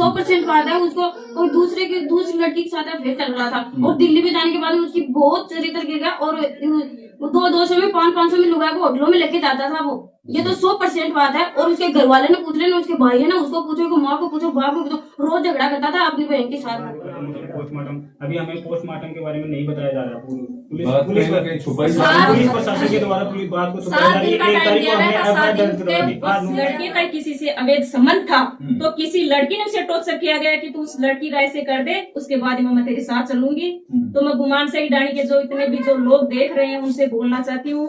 100% बात है। उसको कोई दूसरी लड़की के साथ अफेयर चल रहा था और दिल्ली में जाने के बाद उसकी बहुत चरित्र गिर गया और 200 में 500 में लुगा को होटलों में लेके जाता था वो। ये तो 100% बात है। और उसके घर वाले ने पूछ रहे ना, उसके भाई है ना, उसको पूछो, उसको माँ को पूछो, बाप को पूछो, रोज झगड़ा करता था अपनी बहन के साथ। पोस्टमार्टम अभी हमें पोस्टमार्टम के बारे में नहीं बताया जा रहा। पुलिस प्रशासन के द्वारा बात को छुपाया जा रही है। लड़की का किसी से अवैध संबंध था तो किसी लड़की ने उसे टॉर्चर किया गया कि तू उस लड़की राय से कर दे, उसके बाद में मैं तेरे साथ चलूंगी। तो मैं गुमान से ही डाणी के जो इतने भी जो लोग देख रहे हैं उनसे बोलना चाहती हूँ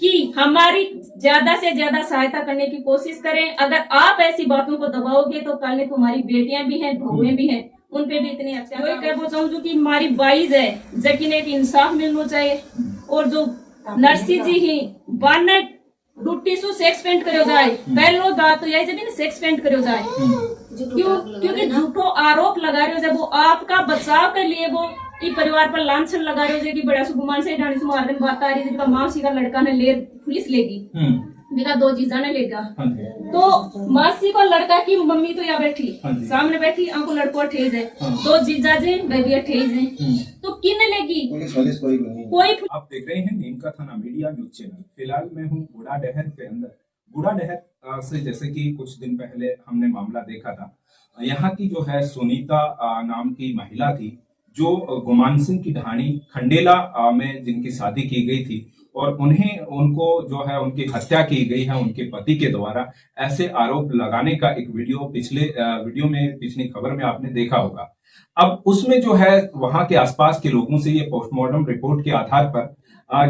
कि हमारी ज्यादा से ज्यादा सहायता करने की कोशिश करें। अगर आप ऐसी बातों को दबाओगे तो कल में तुम्हारी बेटियां भी हैं, बहुएं भी हैं, उन पे भी इतने अच्छा कहना चाहूँ कि हमारी बाईज है जकिन एक इंसाफ मिलना चाहिए। और जो नर्सी जी ही बाने ड्यूटी सु सेक्स पेंट करो जाए, पहलो बात तो यही जब सेक्स पेंट करो जाए क्योंकि झूठो आरोप लगा रहे हो जब वो आपका बचाव के लिए वो कि परिवार पर लांछन लगा रहे हो कि बड़ा सुगुमान से डाणी से मार दिन बात आ रही है जिनका मासी का लड़का ने ले पुलिस लेगी मेरा 2 जीजा ने लेगा। तो मासी को लड़का की मम्मी तो यहाँ बैठी सामने बैठी, आंखों लड़को ठेज है, 2 जीजा जे बेबिया ठेज है, तो किन लेगी कोई। आप देख रहे हैं नीमका थाना मीडिया न्यूज चैनल। फिलहाल मैं हूँ बूढ़ाडहर के अंदर। बूढ़ाडहर से जैसे कि कुछ दिन पहले हमने मामला देखा था, यहाँ की जो है सुनीता नाम की महिला थी जो गुमान सिंह की ढाणी खंडेला में जिनकी शादी की गई थी और उनको जो है उनकी हत्या की गई है उनके पति के द्वारा, ऐसे आरोप लगाने का एक पिछली खबर में आपने देखा होगा। अब उसमें जो है वहां के आसपास के लोगों से ये पोस्टमार्टम रिपोर्ट के आधार पर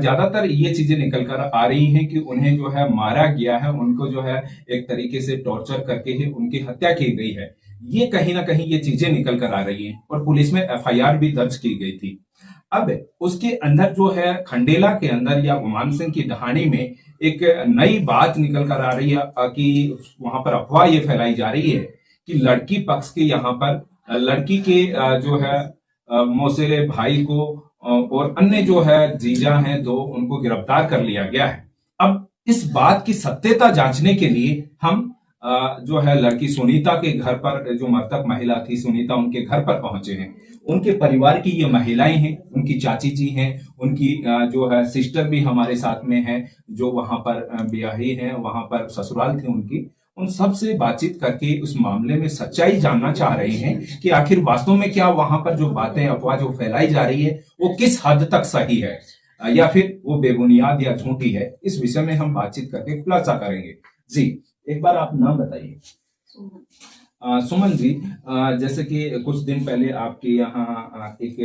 ज्यादातर ये चीजें निकल कर आ रही हैं कि उन्हें जो है मारा गया है, उनको जो है एक तरीके से टॉर्चर करके ही उनकी हत्या की गई है। ये कहीं ना कहीं ये चीजें निकल कर आ रही हैं और पुलिस में एफआईआर भी दर्ज की गई थी। अब उसके अंदर जो है खंडेला के अंदर या गुमान सिंह की ढाणी में एक नई बात निकल कर आ रही है कि वहां पर अफवाह ये फैलाई जा रही है कि लड़की पक्ष के यहाँ पर लड़की के जो है मौसेरे भाई को और अन्य जो है जीजा हैं 2 उनको गिरफ्तार कर लिया गया है। अब इस बात की सत्यता जांचने के लिए हम जो है लड़की सुनीता के घर पर, जो मृतक महिला थी सुनीता, उनके घर पर पहुंचे हैं। उनके परिवार की ये महिलाएं हैं, उनकी चाची जी हैं, उनकी जो है सिस्टर भी हमारे साथ में है जो वहां पर ब्याही हैं, वहां पर ससुराल थी उनकी। उन सब से बातचीत करके उस मामले में सच्चाई जानना चाह रहे हैं कि आखिर वास्तव में क्या वहां पर जो बातें अफवाह जो फैलाई जा रही है वो किस हद तक सही है या फिर वो बेबुनियाद या झूठी है। इस विषय में हम बातचीत करके खुलासा करेंगे। जी, एक बार आप नाम बताइए। सुमन जी, जैसे कि कुछ दिन पहले आपके यहाँ एक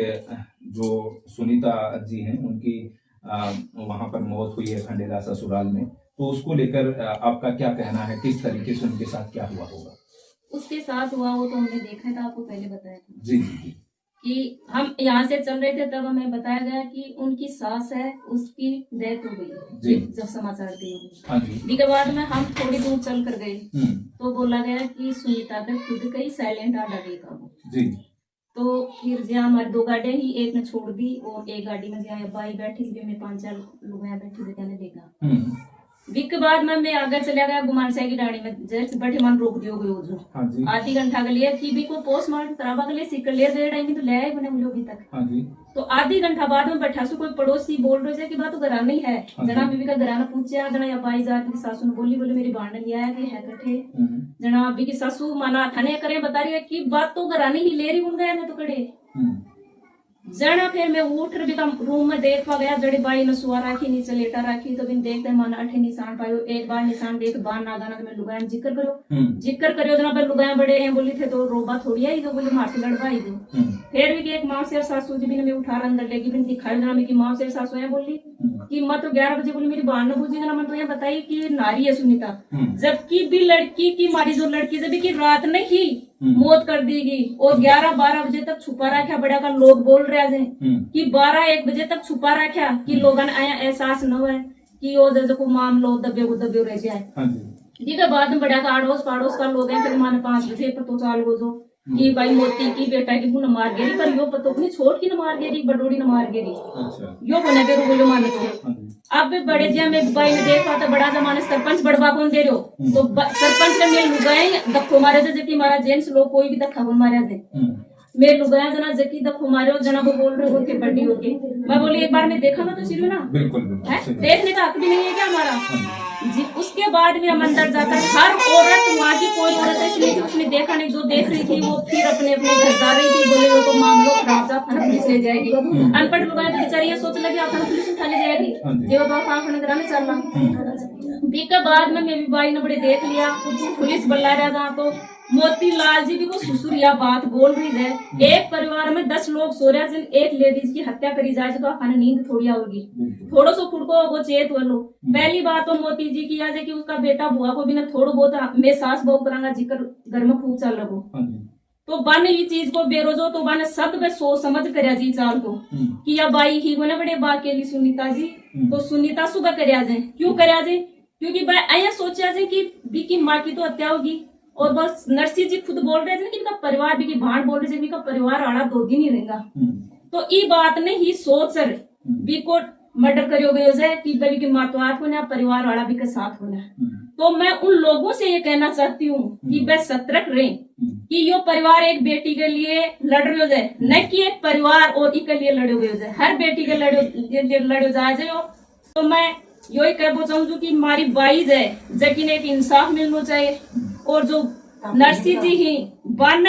जो सुनीता जी हैं उनकी वहां पर मौत हुई है खंडेला ससुराल में, तो उसको लेकर आपका क्या कहना है, किस तरीके से उनके साथ क्या हुआ होगा? उसके साथ हुआ वो तो हमने देखा था, आपको पहले बताया था जी जी कि हम यहाँ से चल रहे थे तब हमें बताया गया कि उनकी सास है उसकी डेथ हो गई जब समाचार दिए। के बाद में हम थोड़ी दूर चल कर गए तो बोला गया कि सुनीता ने खुद कहीं साइलेंट आ डरेगा वो। तो फिर जहाँ हमारी 2 गाड़ियां ही, एक ने छोड़ दी और एक गाड़ी में जहाँ बाई बैठी थी में 5-4 लोग यहाँ बैठे थे कहने देखा। के बाद में मैं आगे चला गया गुमान साई की डाणी में जस्ट बैठे मन रोक दियो गयो जो आधी घंटा के लिए कि भी को पोस्टमार्टम करावा के लिए सिक्कर ले दे रही तो ले आए बने मुझे अभी तक। तो आधी घंटा बाद में बैठा सु कोई पड़ोसी बोल रहे थे कि बात तो घराना ही है। जना बीबी का घराना पूछा, जना या बाई जात की सासू ने बोली मेरी बाण ने लिया है कि है कठे। जना अभी की सासू माना थाने करे बता रही है कि बात तो घराने ही ले रही उन गया मैं तो कड़े जना। फिर मैं उठ भी रूम में देख पा गया जड़ी बाई ने सुआ राखी नीचे लेटा राखी तो बिन देखते माना अठे निशान पायो। एक बार निशान देख बार ना गाना तो मैं लुगाया जिक्र करो जना पर लुगाया बड़े बोली थे तो रोबा थोड़ी आई तो बोली मार से लड़वाई दो। फिर भी एक माँ से सासू जी भी ने उठा अंदर लेगी बिन दिखाई जना में की माँ से सासू है बोली कि मैं तो 11 बजे बोली मेरी बहन ने पूछी जना मैं तो यहाँ बताई कि नारी है सुनीता, जबकि भी लड़की की मारी जो लड़की जब की रात नहीं ही मौत कर देगी और 11-12 बजे तक छुपा रखा बड़ा का लोग बोल रहे हैं कि 12-1 बजे तक छुपा रखा कि लोगों ने आया एहसास न हुआ कि वो जैसे को मामलो दबे रह जाए। ठीक है बाद में बड़ा का अड़ोस पड़ोस का लोग है फिर माने 5 बजे पर तो चाल गो जो कि भाई मोती की बेटा की न मार गेरी, पर यो पतो नहीं छोट की न मार गेरी, बडोड़ी न मार गेरी, यो बने के बोलो माने तो अब भी बड़े जिया में भाई ने देखा था बड़ा जमाने सरपंच बड़बा कौन दे रहे हो, तो सरपंच का मेल लुगाए दखो मारे थे, जबकि हमारा जेंट्स लोग कोई भी दखा कौन मारे थे, मेल लुगाया जना जबकि दखो मारे हो, जना वो बोल रहे हो के बड्डी होके, मैं बोली एक बार मैं देखा मैं तो सिर्फ ना बिल्कुल देखने का हक भी नहीं है क्या हमारा जी। उसके बाद भी हम अंदर जाकर हर औरत, वहाँ की कोई औरत ऐसी नहीं उसने देखा नहीं, जो देख रही थी वो फिर अपने अपने घर जा रही थी, बोले वो तो मामलो खराब था, थाना पुलिस ले जाएगी। अनपढ़ लोग तो बेचारी ये सोच लगी थाना पुलिस उठा ले जाएगी, जो खाना में चल रहा। के बाद में मेरी बाई ने बड़े देख लिया, पुलिस बुला रहा था, तो मोतीलाल जी भी वो सुसुरिया बात बोल रही है, एक परिवार में 10 लोग सो रहे हैं, एक लेडीज की हत्या करी जाए तो खाने नींद थोड़ी होगी, थोड़ो सो खुड़को वो चेत वालो। पहली बात तो मोती जी की आज है कि उसका बेटा बुआ को भी ना थोड़ा बहुत मैं सास बहू करांगा जिक्र घर में खूब चल लगो, तो बन ये चीज को बेरोजो तो बन सब में सोच समझ कर जी चाल को कि या बाई ही बने बड़े बा के लिए सुनीता जी, तो सुनीता सुबह कर क्यों कर क्योंकि भाई सोचा जाए कि बीकी माँ की तो हत्या होगी, और बस नरसिंह जी खुद बोल रहे थे कि इनका परिवार भी की भाण बोल रहे थे इनका परिवार आड़ा 2 दिन ही रहेगा, तो ये बात ने ही सोच कर बी को मर्डर करियो गयो है कि भाई की मातवात होना परिवार वाला भी के साथ होना। तो मैं उन लोगों से ये कहना चाहती हूँ कि वह सतर्क रहे कि यो परिवार एक बेटी के लिए लड़ रहे हो जाए, न कि एक परिवार और के लिए लड़े हुए हो जाए, हर बेटी के लड़ो जाए। तो मैं यो कहना चाहूँ कि हमारी बाई है जबकि एक इंसाफ मिलना चाहिए, और जो नरसिंह जी ही वन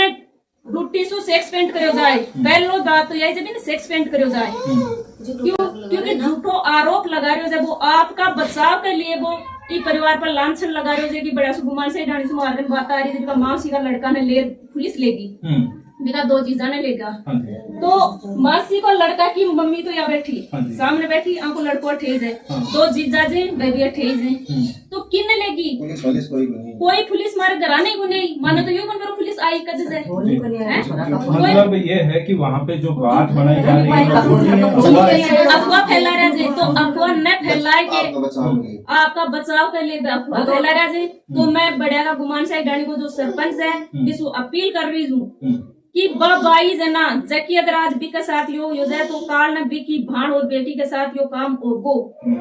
ड्यूटी सु सेक्स पेंट करो जाए, पहलो बात तो यही जब सेक्स पेंट करो जाए, क्योंकि झूठो आरोप लगा रहे हो जब वो आपका बचाव के लिए वो ई परिवार पर लांछन लगा रहे हो कि बड़ा सुगुमान से डाणी से मारने बात आ रही है, जिनका मासी का लड़का ने ले पुलिस लेगी, मेरा 2 चीजा ने लेगा, तो मासी को लड़का की मम्मी तो यहाँ बैठी सामने बैठी, आपको लड़को ठेज है, 2 जीजा जे बेबी ठेज है, तो किन लेगी कोई पुलिस मारे घर नहीं गुने मानो तो यूं करो पुलिस आई कद जाए। मतलब ये है कि वहाँ पे जो बात बनाई जा रही है अफवाह फैला रहा है, तो अफवाह न फैलाए के आपका बचाव कर ले, अफवाह फैला रहा है, तो मैं बड़े का गुमान साहिब डाणी को जो सरपंच है इसको अपील कर रही हूँ कि बाई जना जबकि अगर आज बी के साथ यो जाए तो काल न बी की भाण और बेटी के साथ यो काम होगो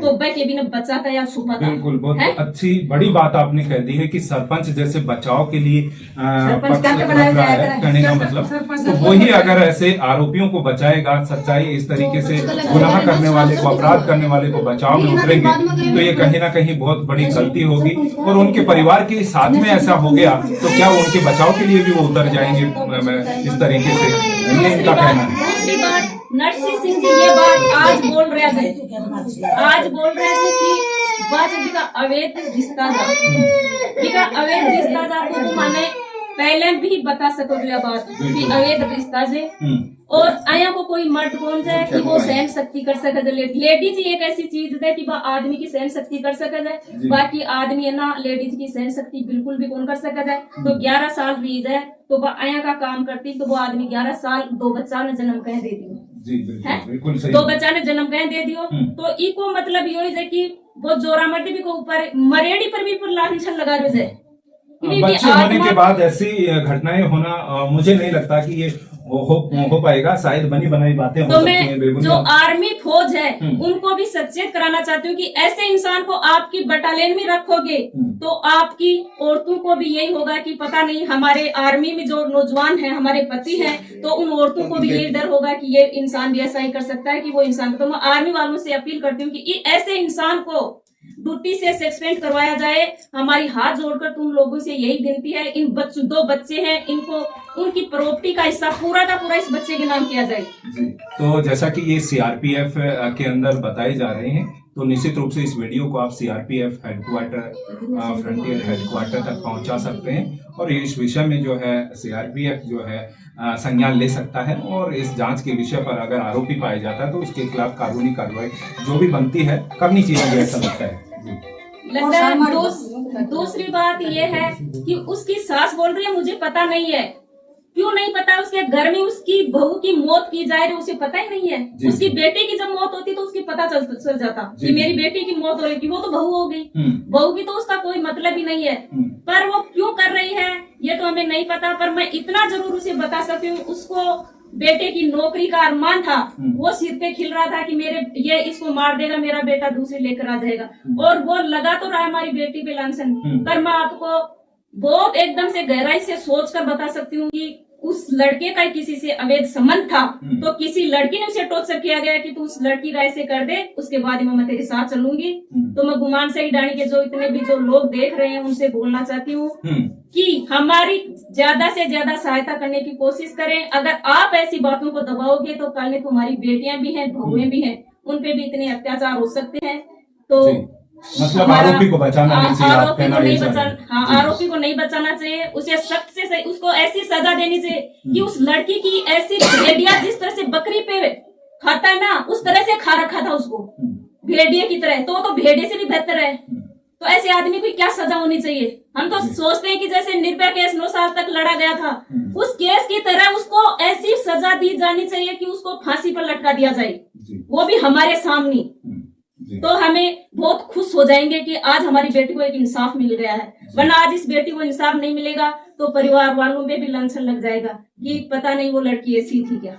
तो बे के भी न बचा था या छुपा था। बिल्कुल, बहुत अच्छी बड़ी बात आपने कह दी है कि सरपंच जैसे बचाव के लिए करने का मतलब, तो वही अगर ऐसे आरोपियों को बचाएगा, सच्चाई इस तरीके से गुनाह करने वाले को, अपराध करने वाले को बचाव में उतरेंगे, तो ये कहीं ना कहीं बहुत बड़ी गलती होगी, और उनके परिवार के साथ में ऐसा हो गया तो क्या उनके बचाव के लिए भी वो उतर जाएंगे इस तरीके से, ये इनका कहना है। दूसरी बात नरसिंह सिंह जी ये बात आज बोल रहे थे कि बाजी का अवैध रिश्ता था, अवैध रिश्ता था तो माने पहले भी बता सको जो बात कि अवैध रिश्ता से, और आया को कोई मर्द कौन जाए कि वो सहन शक्ति कर सके, लेडीज एक ऐसी चीज है कि वह आदमी की सहन शक्ति कर सके जाए, बाकी आदमी है ना लेडीज की सहन शक्ति बिल्कुल भी कौन कर सके जाए। तो 11 साल भी जाए तो वह आया का काम करती, तो वो आदमी 11 साल 2 बच्चा ने जन्म कह दे दियो, 2 बच्चा ने जन्म कह दे दियो, तो इको मतलब यो है कि वो जोरा मर्दी भी को ऊपर मरेड़ी पर भी लांछन लगा रहे जाए। बच्चे होने के बाद ऐसी घटनाएं होना मुझे नहीं लगता कि ये हो पाएगा, शायद बनी बनाई बातें हो सकती हैं। जो आर्मी फौज है उनको भी सचेत कराना चाहती हूँ कि ऐसे इंसान को आपकी बटालियन में रखोगे तो आपकी औरतों को भी यही होगा कि पता नहीं हमारे आर्मी में जो नौजवान है हमारे पति हैं, तो उन औरतों को भी यही डर होगा कि ये इंसान भी ऐसा ही कर सकता है कि वो इंसान। तो मैं आर्मी वालों से अपील करती हूँ कि ऐसे इंसान को ड्यूटी से सस्पेंड करवाया जाए। हमारी हाथ जोड़कर तुम लोगों से यही विनती है, इन 2 बच्चे हैं, इनको उनकी प्रॉपर्टी का हिस्सा पूरा का पूरा इस बच्चे के नाम किया जाए। तो जैसा कि ये सीआरपीएफ के अंदर बताए जा रहे हैं, तो निश्चित रूप से इस वीडियो को आप सीआरपीएफ हेडक्वार्टर, फ्रंटियर हेडक्वार्टर तक पहुंचा सकते हैं, और इस विषय में जो है सीआरपीएफ जो है संज्ञान ले सकता है, और इस जांच के विषय पर अगर आरोपी पाया जाता है तो उसके खिलाफ कानूनी कार्रवाई जो भी बनती है करनी चाहिए, ऐसा लगता है। दूसरी बात ये है कि उसकी सास बोल रही है मुझे पता नहीं है, क्यों नहीं पता? उसके घर में उसकी बहू की मौत की जा रही, उसे पता ही नहीं है। जी, उसकी जी। बेटे की जब मौत होती तो उसकी पता चल जाता जी, कि जी। मेरी बेटी की मौत हो रही थी, वो तो बहू हो गई। बहू की तो उसका कोई मतलब ही नहीं है। हम्म। पर वो क्यों कर रही है ये तो हमें नहीं पता, पर मैं इतना जरूर उसे बता सकती हूँ, उसको बेटे की नौकरी का अरमान था। वो सिर पे खिल रहा था कि ये इसको मार देगा, मेरा बेटा दूसरी लेकर आ जाएगा। और वो लगा तो रहा है हमारी बेटी पे लांछन। पर मैं आपको बहुत एकदम से गहराई से सोच कर बता सकती हूँ कि उस लड़के का किसी से अवैध संबंध था, तो किसी लड़की ने उसे टॉर्चर किया गया कि तू उस लड़की का ऐसे कर दे, उसके बाद ही मैं तेरे साथ चलूंगी। तो मैं गुमान से ही डाणी के जो इतने भी जो लोग देख रहे हैं उनसे बोलना चाहती हूँ कि हमारी ज्यादा से ज्यादा सहायता करने की कोशिश करें। अगर आप ऐसी बातों को दबाओगे तो कल में तुम्हारी बेटियां भी हैं, बहुएं भी हैं, उन पे भी इतने अत्याचार हो सकते हैं। तो मतलब आरोपी को बचाना नहीं चाहिए, आप आरोपी कहना को ये नहीं चाह रहे हैं। बचाना, हाँ, आरोपी को नहीं बचाना चाहिए। उसे सख्त से सही उसको ऐसी सजा देनी चाहिए कि उस लड़की की ऐसी भेड़िया जिस तरह से बकरी पे खाता है ना, उस तरह से खा रखा था उसको, भेड़िए की तरह। तो भेड़िए से भी बेहतर है। तो ऐसे आदमी को क्या सजा होनी चाहिए? हम तो सोचते हैं कि जैसे निर्भया केस 9 साल तक लड़ा गया था, उस केस की तरह उसको ऐसी सजा दी जानी चाहिए कि उसको फांसी पर लटका दिया जाए, वो भी हमारे सामने। तो हमें बहुत खुश हो जाएंगे कि आज हमारी बेटी को एक इंसाफ मिल गया है। वरना आज इस बेटी को इंसाफ नहीं मिलेगा तो परिवार वालों में भी लांछन लग जाएगा कि पता नहीं वो लड़की ऐसी थी क्या।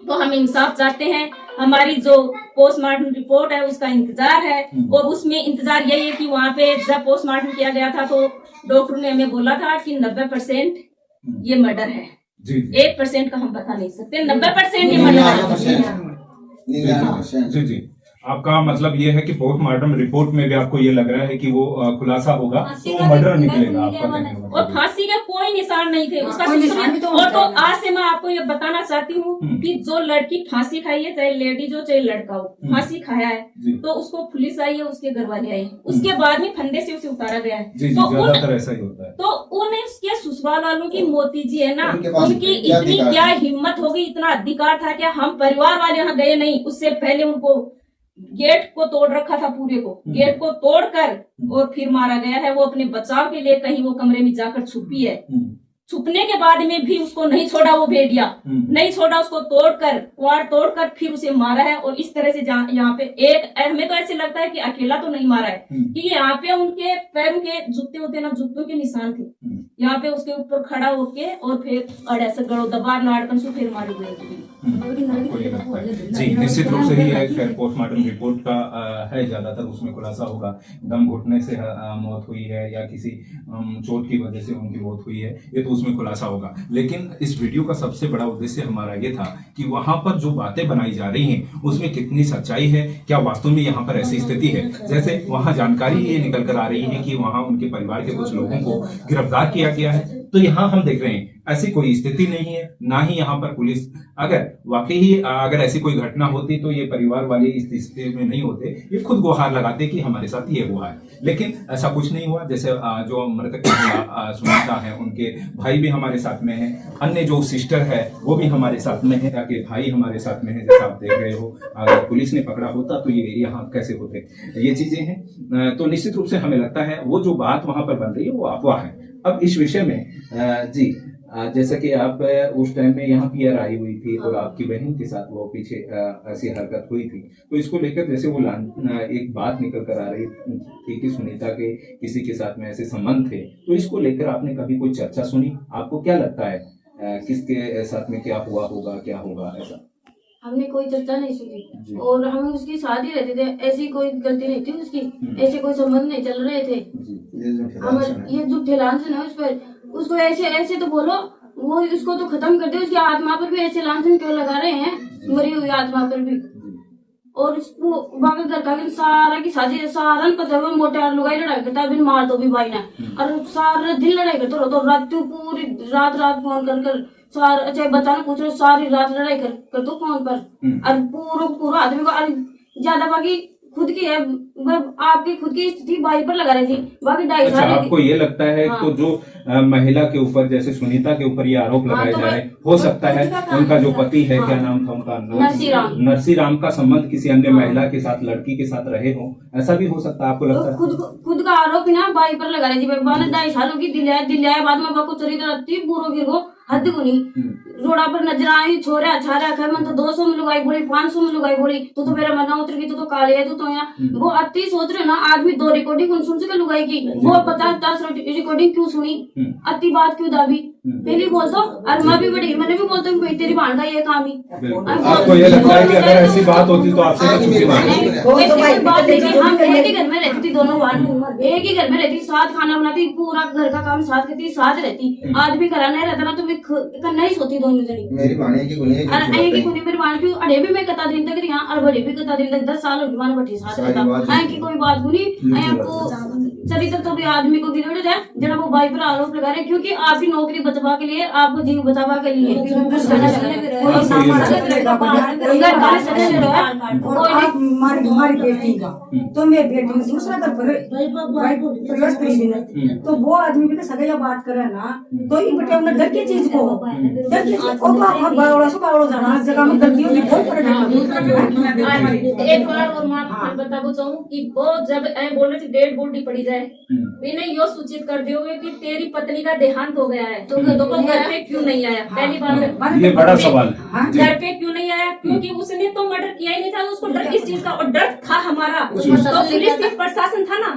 तो हम इंसाफ चाहते हैं। हमारी जो पोस्टमार्टम रिपोर्ट है उसका इंतजार है, और उसमें इंतजार यही है कि वहाँ पे जब पोस्टमार्टम किया गया था तो डॉक्टर ने हमें बोला था कि 90% ये मर्डर है। 1% का हम बता नहीं सकते, 90% ये मर्डर है। जी जी, आपका मतलब ये है कि पोस्टमार्टम रिपोर्ट में भी आपको ये लग रहा है कि वो खुलासा होगा तो मर्डर निकलेगा आपका कहने का मतलब। और फांसी के कोई निशान नहीं थे उसका। और तो आज से मैं आपको ये बताना चाहती हूँ कि जो लड़की फांसी खाई है, चाहे लेडीज हो चाहे लड़का हो, फांसी खाया है तो उसको पुलिस आई है, उसके घर वाले आए, उसके बाद में फंदे से उसे उतारा गया है। तो ज्यादातर ऐसा ही होता है। तो उन्हें उसके ससुराल वालों की मोती जी है ना, उनकी इतनी क्या हिम्मत होगी, इतना अधिकार था क्या? हम परिवार वाले यहाँ गए नहीं, उससे पहले उनको गेट को तोड़ रखा था, पूरे को गेट को तोड़कर और फिर मारा गया है। वो अपने बचाव के लिए कहीं वो कमरे में जाकर छुपी है। छुपने के बाद में भी उसको नहीं छोड़ा, वो भेड़िया नहीं छोड़ा, उसको तोड़कर वार तोड़कर फिर उसे मारा है। और इस तरह से यहाँ पे एक हमें तो ऐसे लगता है कि अकेला तो नहीं मारा है, कि यहाँ पे उनके पैरों के जूते होते ना, जूतों के निशान थे यहाँ पे उसके ऊपर खड़ा होके, और फिर ऐसे गड़ो दबा नाड़कन से फिर मारी गई। जी, निश्चित रूप से ही है पोस्टमार्टम रिपोर्ट का है, ज्यादातर उसमें खुलासा होगा दम घुटने से मौत हुई है या किसी चोट की वजह से उनकी मौत हुई है, ये तो उसमें खुलासा होगा। लेकिन इस वीडियो का सबसे बड़ा उद्देश्य हमारा ये था कि वहां पर जो बातें बनाई जा रही हैं उसमें कितनी सच्चाई है, क्या वास्तव में यहाँ पर ऐसी स्थिति है। जैसे वहां जानकारी ये निकल कर आ रही है कि वहां उनके परिवार के कुछ लोगों को गिरफ्तार किया गया है, तो यहाँ हम देख रहे हैं ऐसी कोई स्थिति नहीं है, ना ही यहाँ पर पुलिस, अगर वाकई ही अगर ऐसी कोई घटना होती तो ये परिवार वाले इस स्थिति में नहीं होते, ये खुद गुहार लगाते कि हमारे साथ ये हुआ है। लेकिन ऐसा कुछ नहीं हुआ। जैसे जो मृतक सुनीता है उनके भाई भी हमारे साथ में है, अन्य जो सिस्टर है वो भी हमारे साथ में है, ताकि भाई हमारे साथ में है, जैसा आप देख रहे हो। अगर पुलिस ने पकड़ा होता तो ये यहाँ कैसे होते, ये चीजें हैं। तो निश्चित रूप से हमें लगता है वो जो बात वहां पर बन रही है वो अफवाह है। अब इस विषय में जी, जैसा कि आप उस टाइम में यहाँ पीआर आई हुई थी और आपकी बहन के साथ वो पीछे ऐसी हरकत हुई थी, तो इसको लेकर जैसे वो एक बात निकल कर आ रही थी कि सुनीता के किसी के साथ में ऐसे संबंध थे, तो इसको लेकर आपने कभी कोई चर्चा सुनी? आपको क्या लगता है किसके साथ में क्या हुआ होगा, क्या होगा? ऐसा हमने कोई चर्चा नहीं सुनी, और हम उसकी साथ ही रहते थे, ऐसी कोई गलती नहीं थी उसकी, ऐसे कोई संबंध नहीं चल रहे थे। ये झूठे लांछन है उस पर, उसको ऐसे ऐसे तो बोलो, वो उसको तो खत्म कर दे, उसकी आत्मा पर भी ऐसे लांछन क्यों लगा रहे हैं, मरी हुई आत्मा पर भी। और बाकी घर का सारा की साजी सारा पता है, मोटा लुगाई लड़ाई करता, बिन मार दो भी भाई ने, और सारा दिन लड़ाई करते रहो, तो रात पूरी रात फोन कर सारा, चाहे बच्चा पूछ रहे, सारी रात लड़ाई कर दो फोन पर। और पूरा आदमी को ज्यादा बाकी खुद की है, आपकी खुद की स्थिति भाई पर लगा रही थी, बाकी 2.5 साल। आपको ये लगता है तो जो महिला के ऊपर, जैसे सुनीता के ऊपर ये आरोप लगाए जा रहे हैं, हो सकता है उनका जो पति है, क्या नाम था उनका, नरसीराम का संबंध किसी अन्य महिला के साथ, लड़की के साथ रहे हो, ऐसा भी हो सकता है? आपको लगता है खुद का आरोप ना भाई पर लगा रही थी, 2.5 सालों की दिलाया बाद में बाको चरित्र पूरा गिर को हद को नहीं रोड़ा पर नजर आई छोरा छारा खै मन तो 200 में लुगाई बोली 500 में लुगाई बोली तू तो मेरा मना उतर गई तू तो काले है तू तो यहाँ वो अति सोच रहे ना आदमी 2 रिकॉर्डिंग सुन के लुगाई की वो 50-10 रिकॉर्डिंग क्यों सुनी अति बात क्यों दाबी पहली बोल दो और मैं भी बड़ी मैंने भी बोलता हूँ तेरी भान का ये काम ही आपको ये लगता है कि अगर ऐसी बात होती तो आपसे ना छुट्टी मांगी बात देखिए हम एक ही घर में रहती थी दोनों बहन एक ही घर में रहती साथ खाना बनाती पूरा घर का काम साथ करती साथ रहती आदमी करा नहीं रहता ना तो मैं करना ही सोती दोनों जनी मेरी भाणी की गुनी अरे की कुनी मेरी भान की अड़े भी मैं कता दिन तक यहाँ और बड़े भी कता दिन तक 10 साल हो गए बैठी साथ रहता है की कोई बात गुनी आपको चरित्र तो भी आदमी को गिरोड़ है जरा वो भाई पर आरोप लगा रहे क्योंकि आपकी नौकरी बचवा के लिए आपको जीव बचावा के लिए हमारी बेटी का तो मैं बेटी में दूसरा घर पर प्रवेश करी थी तो वो आदमी भी तो सगा बात करे ना तो ये बेटे अपने घर की चीज को घर की बावड़ा से बावड़ा जाना जगह में गलती होगी बहुत एक बार और मैं बताबो चाहूँ कि वो जब बोल रहे थे डेड बॉडी पड़ी जाए मैंने यो सूचित कर दियो कि तेरी पत्नी का देहांत हो गया है तो वो घर पे क्यों नहीं आया पहली बार ये बड़ा सवाल घर पे क्यों नहीं आया क्योंकि उसने तो मर्डर किया ही नहीं था उसको डर किस चीज का और डर था हमारा तो पुलिस थी प्रशासन था ना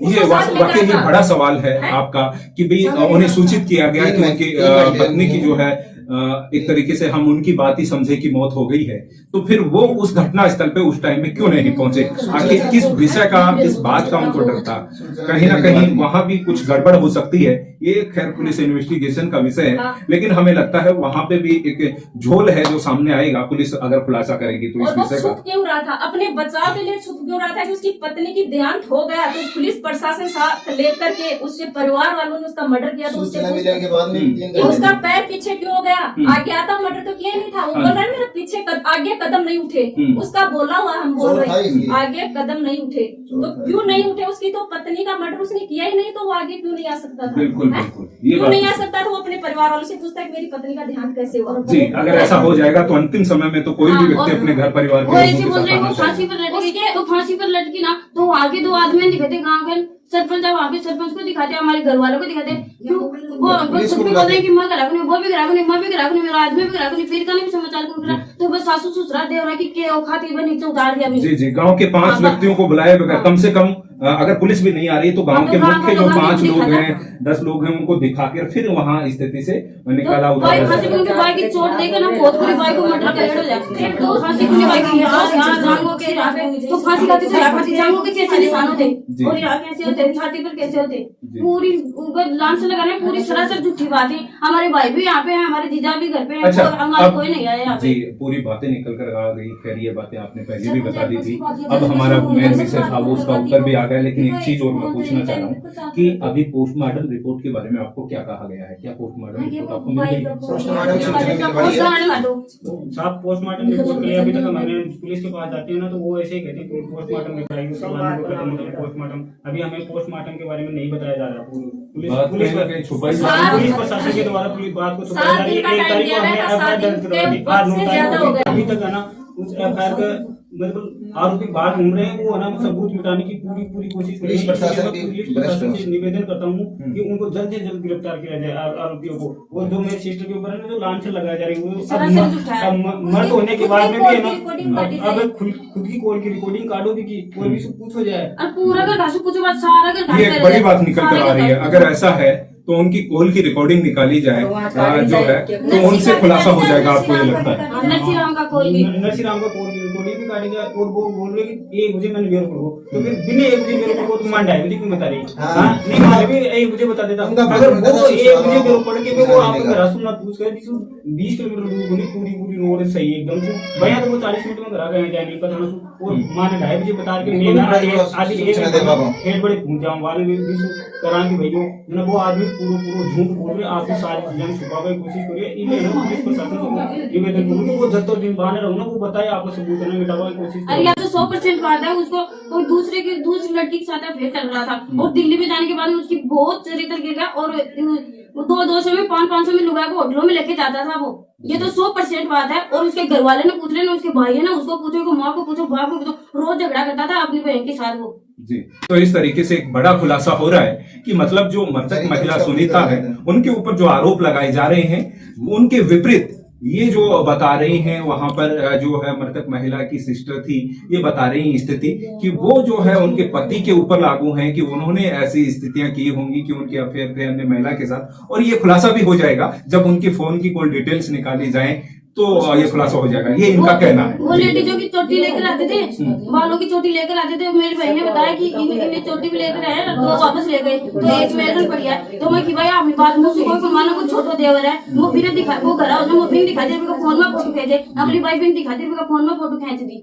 ये वाकई ही बड़ा सवाल है आपका कि भाई उन्हें सूचित किया गया कि उनकी पत्नी की जो है एक तरीके से हम उनकी बात ही समझे कि मौत हो गई है तो फिर वो उस घटना स्थल पे उस टाइम में क्यों नहीं पहुंचे आखिर किस विषय का किस बात का उनको डर था कहीं ना कहीं वहां भी कुछ गड़बड़ हो सकती है ये खैर पुलिस इन्वेस्टिगेशन का विषय है लेकिन हमें लगता है वहां पे भी एक झोल है जो सामने आएगा पुलिस अगर खुलासा करेगी तो इस विषय का छुप क्यों रहा था अपने बचाव के लिए छुप क्यों रहा था कि उसकी पत्नी की देहांत हो गया तो पुलिस प्रशासन साथ लेकर के उसके परिवार वालों ने उसका मर्डर किया तो उससे उसका पैर पीछे क्यों हो गया आगे आता मर्डर तो किया नहीं था वो बोल रहा है मेरा पीछे आगे कदम नहीं उठे उसका बोला हुआ हम बोल रहे हैं आगे कदम नहीं उठे तो क्यों नहीं उठे उसकी तो पत्नी का मर्डर उसने किया ही नहीं तो वो आगे क्यों नहीं आ सकता था बिल्कुल क्यों नहीं आ सकता था वो अपने परिवार वालों से पूछता है मेरी पत्नी का ध्यान कैसे हुआ जी अगर ऐसा हो जाएगा तो अंतिम समय में तो कोई भी व्यक्ति अपने घर परिवार वो ऐसे बोल रहे फांसी पर लटकी तो फांसी पर लटकी ना तो आगे 2 आदमी दिखाते गाँव के सरपंच है वहाँ पे सरपंच को दिखाते हैं हमारे घर वालों को दिखाते हैं वो खुद भी बोल रहे हैं कि मैं करा वो भी करा मैं भी करा मेरा आदमी भी करा फिर का भी समाचार को करा तो बस सासू ससुरा दे रहा कि खाती बन नीचे उतार दिया जी जी गांव के 5 व्यक्तियों को बुलाया बगैर कम से कम अगर पुलिस भी नहीं आ रही तो गांव के मुख्य जो 5 लोग हैं 10 लोग हैं उनको दिखाकर फिर वहाँ स्थिति से निकाला भाई फांसी उनके भाई की चोट देकर ना बहुत बुरी भाई को मर्डर कर दिया तो फांसी उनके भाई की जांघों के तो फांसी खाती तो खाती जांघों के कैसे निशान होते और यहाँ कैसे होते छाती पर कैसे होते पूरी ऊपर लान से लगाने पूरी सरासर झूठी बात है हमारे भाई भी यहाँ पे हैं हमारे जीजा भी घर पे हैं अच्छा, हमारा कोई नहीं आया यहाँ पे जी पूरी बातें निकल कर आ गई खैर ये बातें आपने पहले भी बता दी थी अब हमारा मेन विषय था वो उसका उत्तर भी आ गया लेकिन एक चीज और मैं पूछना चाह रहा हूँ कि अभी पोस्टमार्टम रिपोर्ट के बारे में आपको क्या कहा गया है क्या पोस्टमार्टम रिपोर्ट आपको मिल गई साहब पोस्टमार्टम रिपोर्ट के लिए अभी तक हमारे पुलिस के पास जाते हैं ना तो वो ऐसे ही कहते हैं पोस्टमार्टम में कराएंगे उसके बाद वो खत्म होता है पोस्टमार्टम अभी हमें पोस्टमार्टम के बारे में नहीं बताया जा रहा पुलिस प्रशासन के द्वारा पुलिस बात को छुपाई जा रही है 1 तारीख को हमें एफआईआर दर्ज करवाई आज 9 तारीख को अभी तक है ना उस एफआईआर का मतलब आरोपी बाहर घूम रहे हैं वो है ना सबूत मिटाने की पूरी कोशिश पुलिस प्रशासन से निवेदन करता हूँ कि उनको जल्द से जल्द गिरफ्तार किया जाए आरोपियों को वो जो मेरे सिस्टर के ऊपर है ना जो लांछन लगाया जा रही है वो मर्द होने के बाद में भी है ना अब खुद की कॉल की रिकॉर्डिंग काटो भी की कोई भी पूछ हो जाए पूरा का घासू पूछो बात सारा का ये बड़ी बात निकल कर आ रही है अगर ऐसा है तो उनकी कॉल की रिकॉर्डिंग निकाली जाए जो है तो उनसे खुलासा हो जाएगा आपको ये लगता है नरसिंह का कॉल की रिकॉर्डिंग भी काटी जाए और वो बोल रहे कि 1 बजे मैंने मेरे को तो फिर बिना 1 बजे मेरे को तो मान 2:30 बजे क्यों बता रही नहीं मान भी 1 बजे बता देता अगर वो 1 बजे मेरे पढ़ के वो आपको घर सुनना पूछ कर 20 किलोमीटर दूर पूरी रोड सही एकदम से भैया तो वो 40 मिनट में घर आ गए जाए नहीं पता ना और माने 2:30 बजे बता के मैं आधी 1 बड़े पहुंच जाऊं वाले भी करा के भैया मैंने वो आदमी पूरा झूठ बोल रहे आपकी सारी चीजें छुपाने की कोशिश करिए इन्हें पुलिस प्रशासन को निवेदन करूँ कि वो जब तक दिन बहाने रहूँ ना वो बताए आपको सबूत है मिटाने की कोशिश अरे तो 100% बात है उसको कोई दूसरी लड़की के साथ अफेयर चल रहा था और दिल्ली में जाने के बाद उसकी बहुत चरित्र गिर गया और 200 में 500 में लुगा को होटलों में लेके जाता था वो ये तो 100% बात है और उसके घर वाले ने पूछ रहे ना उसके भाई है ना उसको पूछो माँ को पूछो बाप को पूछो रोज झगड़ा करता था अपनी बहन के साथ वो जी, तो इस तरीके से एक बड़ा खुलासा हो रहा है कि मतलब जो मृतक महिला सुनीता है उनके ऊपर जो आरोप लगाए जा रहे हैं उनके विपरीत ये जो बता रही हैं वहां पर जो है मृतक महिला की सिस्टर थी, ये बता रही स्थिति कि वो जो है उनके पति के ऊपर लागू है कि उन्होंने ऐसी स्थितियां की होंगी कि उनके अफेयर थे अन्य महिला के साथ। और ये खुलासा भी हो जाएगा जब उनके फोन की कोई डिटेल्स निकाली जाए तो ये खुलासा हो जाएगा, ये इनका कहना है। वो लेडीजों की चोटी लेकर आते थे, बालों की चोटी लेकर आते थे। मेरी बहन ने बताया कि इन्हें चोटी भी लेकर आए तो वापस ले गए, तो एक मेडल पड़ गया। तो मैं कि भाई आप बात मुझसे कोई मानो कुछ छोटो देवर है, वो फिर दिखा वो घर वो फिर दिखा दे फोन में फोटो खींचे, अपनी वाइफ भी दिखा दे फोन में फोटो खींच दी।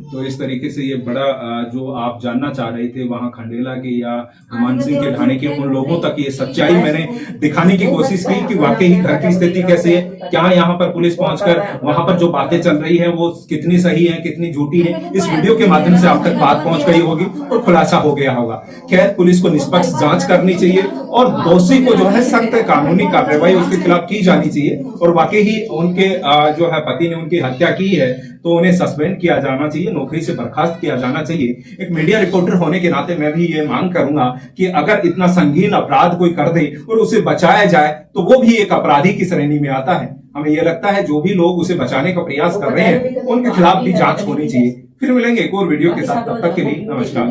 तो इस तरीके से ये बड़ा जो आप जानना चाह रहे थे वहां खंडेला के या हनुमान सिंह के ढाणे के उन लोगों तक ये सच्चाई मैंने दिखाने की कोशिश की कि वाकई ही घर की स्थिति कैसी है, क्या यहाँ पर पुलिस पहुंचकर वहां पर जो बातें चल रही है वो कितनी सही है कितनी झूठी है, इस वीडियो के माध्यम से आप तक बात पहुंच गई होगी और खुलासा हो गया होगा। खैर, पुलिस को निष्पक्ष जांच करनी चाहिए और दोषी को जो है सख्त कानूनी कार्रवाई उसके खिलाफ की जानी चाहिए। और वाकई ही उनके जो है पति ने उनकी हत्या की है तो उन्हें सस्पेंड किया जाना चाहिए, नौकरी से बर्खास्त किया जाना चाहिए। एक मीडिया रिपोर्टर होने के नाते मैं भी ये मांग करूंगा कि अगर इतना संगीन अपराध कोई कर दे और उसे बचाया जाए तो वो भी एक अपराधी की श्रेणी में आता है। हमें यह लगता है जो भी लोग उसे बचाने का प्रयास कर रहे हैं उनके खिलाफ भी जांच होनी चाहिए। फिर मिलेंगे एक और वीडियो के साथ, तब तक के लिए नमस्कार।